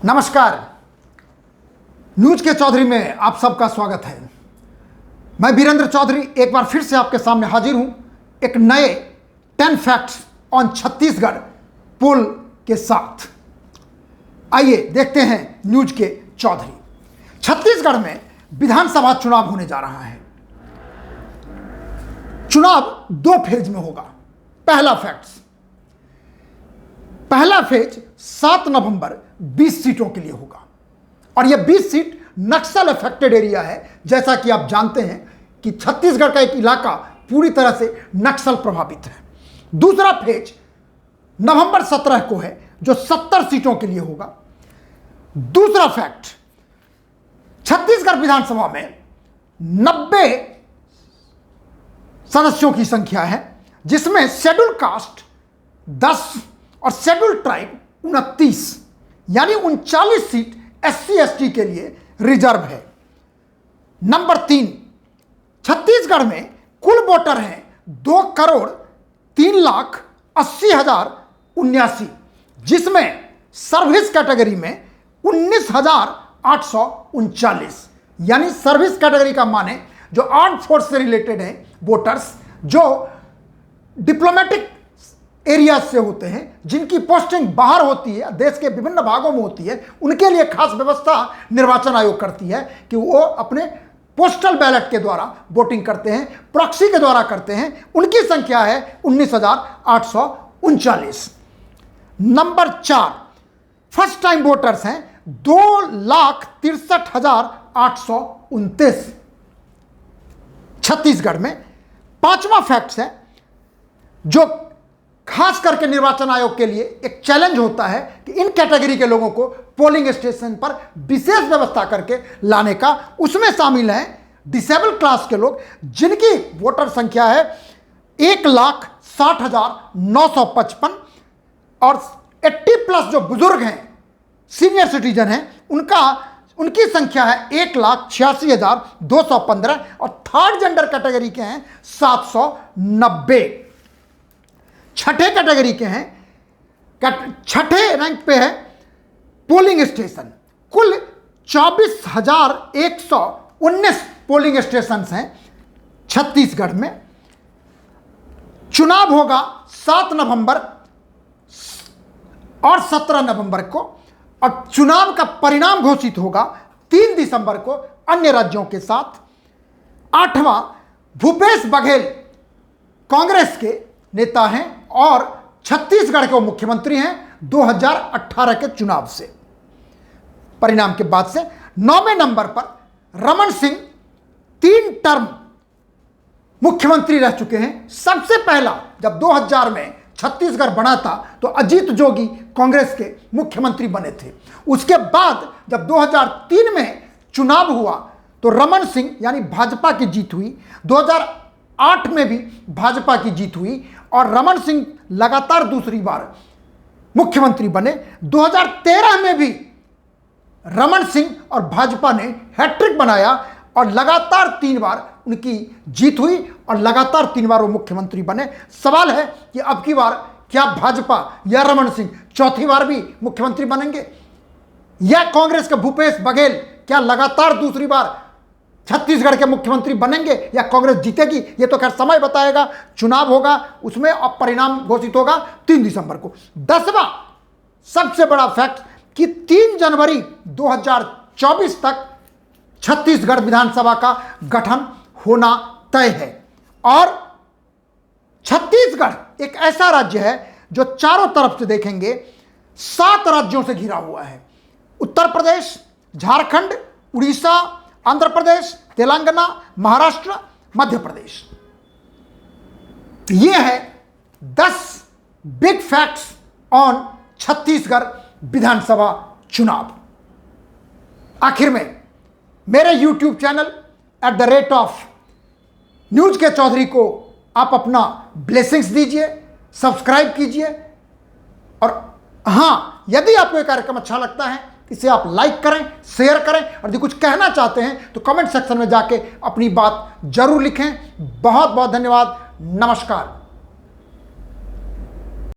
नमस्कार, न्यूज के चौधरी में आप सबका स्वागत है। मैं वीरेंद्र चौधरी एक बार फिर से आपके सामने हाजिर हूं एक नए 10 फैक्ट्स ऑन छत्तीसगढ़ पोल के साथ। आइए देखते हैं न्यूज के चौधरी। छत्तीसगढ़ में विधानसभा चुनाव होने जा रहा है। चुनाव 2 फेज में होगा। पहला फेज 7 नवंबर 20 सीटों के लिए होगा और यह 20 सीट नक्सल अफेक्टेड एरिया है। जैसा कि आप जानते हैं कि छत्तीसगढ़ का एक इलाका पूरी तरह से नक्सल प्रभावित है। दूसरा फेज नवंबर 17 को है जो 70 सीटों के लिए होगा। दूसरा फैक्ट, छत्तीसगढ़ विधानसभा में 90 सदस्यों की संख्या है, जिसमें शेड्यूल कास्ट 10 और शेड्यूल ट्राइब 29, यानी 39 सीट SC/ST के लिए रिजर्व है। नंबर 3, छत्तीसगढ़ में कुल वोटर हैं 2,03,80,079, जिसमें सर्विस कैटेगरी में 19,839, यानी सर्विस कैटेगरी का माने जो आर्म फोर्स से रिलेटेड हैं वोटर्स, जो डिप्लोमेटिक एरियाज से होते हैं, जिनकी पोस्टिंग बाहर होती है, देश के विभिन्न भागों में होती है, उनके लिए खास व्यवस्था निर्वाचन आयोग करती है कि वो अपने पोस्टल बैलेट के द्वारा वोटिंग करते हैं, प्रॉक्सी के द्वारा करते हैं। उनकी संख्या है 19,839। नंबर 4, फर्स्ट टाइम वोटर्स हैं 2,63,829 छत्तीसगढ़ में। 5वां फैक्ट है जो खास करके निर्वाचन आयोग के लिए एक चैलेंज होता है कि इन कैटेगरी के लोगों को पोलिंग स्टेशन पर विशेष व्यवस्था करके लाने का। उसमें शामिल हैं डिसेबल क्लास के लोग, जिनकी वोटर संख्या है 1,60,955, और 80+ जो बुजुर्ग हैं, सीनियर सिटीजन हैं, उनकी संख्या है 1,86,215, और थर्ड जेंडर कैटेगरी के हैं 790। छठे कैटेगरी के हैं, छठे रैंक पे है पोलिंग स्टेशन। कुल 24,119 पोलिंग स्टेशन हैं छत्तीसगढ़ में। चुनाव होगा 7 नवंबर और 17 नवंबर को, और चुनाव का परिणाम घोषित होगा 3 दिसंबर को अन्य राज्यों के साथ। 8वां, भूपेश बघेल कांग्रेस के नेता हैं और छत्तीसगढ़ के वो मुख्यमंत्री हैं 2018 के चुनाव से, परिणाम के बाद से। 9वें नंबर पर रमन सिंह 3 टर्म मुख्यमंत्री रह चुके हैं। सबसे पहला जब 2000 में छत्तीसगढ़ बना था तो अजीत जोगी कांग्रेस के मुख्यमंत्री बने थे। उसके बाद जब 2003 में चुनाव हुआ तो रमन सिंह यानी भाजपा की जीत हुई। 2008 में भी भाजपा की जीत हुई और रमन सिंह लगातार दूसरी बार मुख्यमंत्री बने। 2013 में भी रमन सिंह और भाजपा ने हैट्रिक बनाया और लगातार 3 बार उनकी जीत हुई और लगातार 3 बार वो मुख्यमंत्री बने। सवाल है कि अब की बार क्या भाजपा या रमन सिंह चौथी बार भी मुख्यमंत्री बनेंगे, या कांग्रेस के भूपेश बघेल क्या लगातार दूसरी बार छत्तीसगढ़ के मुख्यमंत्री बनेंगे, या कांग्रेस जीतेगी? ये तो खैर समय बताएगा। चुनाव होगा, उसमें अब परिणाम घोषित होगा 3 दिसंबर को। 10वां सबसे बड़ा फैक्ट कि 3 जनवरी 2024 तक छत्तीसगढ़ विधानसभा का गठन होना तय है। और छत्तीसगढ़ एक ऐसा राज्य है जो चारों तरफ से देखेंगे 7 राज्यों से घिरा हुआ है। उत्तर प्रदेश, झारखंड, उड़ीसा, आंध्र प्रदेश, तेलंगाना, महाराष्ट्र, मध्य प्रदेश। ये है 10 बिग फैक्ट्स ऑन छत्तीसगढ़ विधानसभा चुनाव। आखिर में मेरे YouTube चैनल @न्यूज के चौधरी को आप अपना ब्लेसिंग्स दीजिए, सब्सक्राइब कीजिए, और हाँ, यदि आपको ये कार्यक्रम अच्छा लगता है इसे आप लाइक करें, शेयर करें, और यदि कुछ कहना चाहते हैं तो कमेंट सेक्शन में जाके अपनी बात जरूर लिखें। बहुत बहुत धन्यवाद। नमस्कार।